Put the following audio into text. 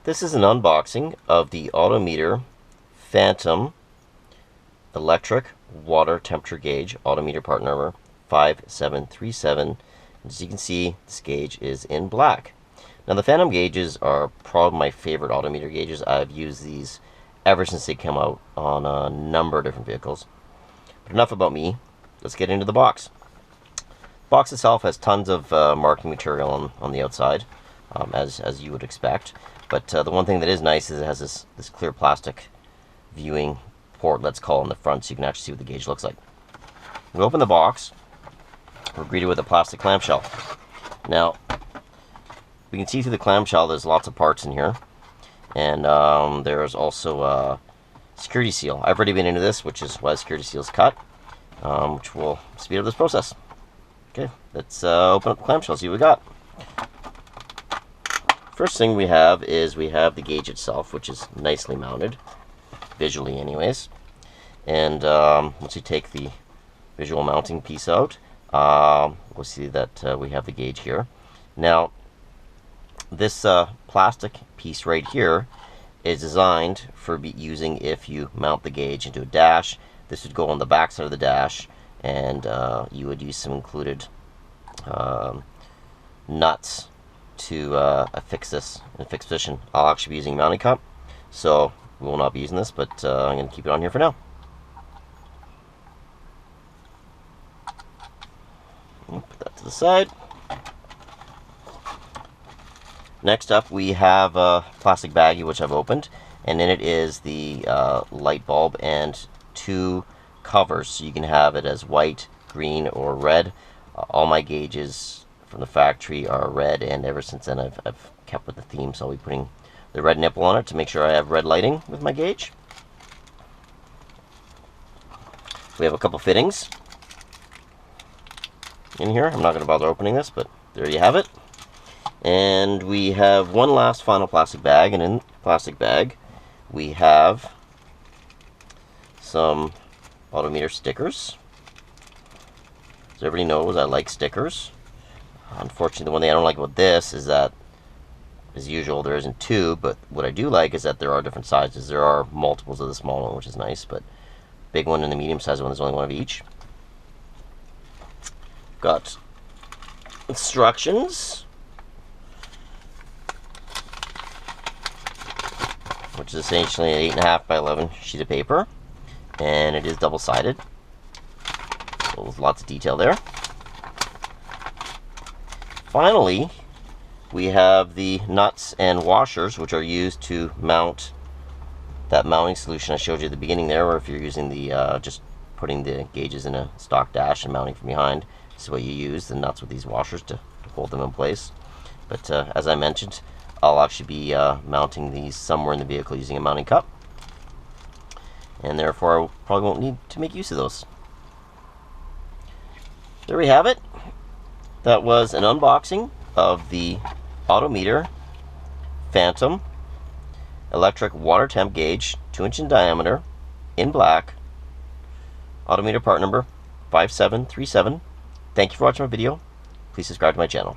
This is an unboxing of the Autometer Phantom electric water temperature gauge, Autometer part number 5737. As you can see, this gauge is in black. Now the Phantom gauges are probably my favorite Autometer gauges. I've used these ever since they came out on a number of different vehicles. But enough about me. Let's get into the box. The box itself has tons of marking material on the outside, as you would expect. But the one thing that is nice is it has this clear plastic viewing port, let's call it, in the front, so you can actually see what the gauge looks like. We open the box. We're greeted with a plastic clamshell. Now, we can see through the clamshell there's lots of parts in here. And there's also a security seal. I've already been into this, which is why the security seal is cut, which will speed up this process. Okay, let's open up the clamshell, see what we got. First thing we have the gauge itself, which is nicely mounted, visually anyways. And once you take the visual mounting piece out, we'll see that we have the gauge here. Now, this plastic piece right here is designed for using if you mount the gauge into a dash. This would go on the back side of the dash, and you would use some included nuts to affix this in a fixed position. I'll actually be using a mounting cup, so we will not be using this, but I'm going to keep it on here for now. Put that to the side. Next up, we have a plastic baggie, which I've opened, and in it is the light bulb and two covers, so you can have it as white, green, or red. All my gauges from the factory are red, and ever since then I've kept with the theme, so I'll be putting the red nipple on it to make sure I have red lighting with my gauge. We have a couple fittings in here. I'm not going to bother opening this, but there you have it. And we have one last final plastic bag, and in the plastic bag we have some Autometer stickers. As everybody knows, I like stickers. Unfortunately, the one thing I don't like about this is that, as usual, there isn't two, but what I do like is that there are different sizes. There are multiples of the small one, which is nice, but big one and the medium sized one, there's only one of each. Got instructions, which is essentially an 8.5 by 11 sheet of paper, and it is double-sided, so there's lots of detail there. Finally, we have the nuts and washers, which are used to mount that mounting solution I showed you at the beginning there, or if you're using the just putting the gauges in a stock dash and mounting from behind. This is what you use, the nuts with these washers to hold them in place. But as I mentioned, I'll actually be mounting these somewhere in the vehicle using a mounting cup, and therefore I probably won't need to make use of those. There we have it. That was an unboxing of the Autometer Phantom electric water temp gauge, 2-inch in diameter, in black, Autometer part number 5737. Thank you for watching my video. Please subscribe to my channel.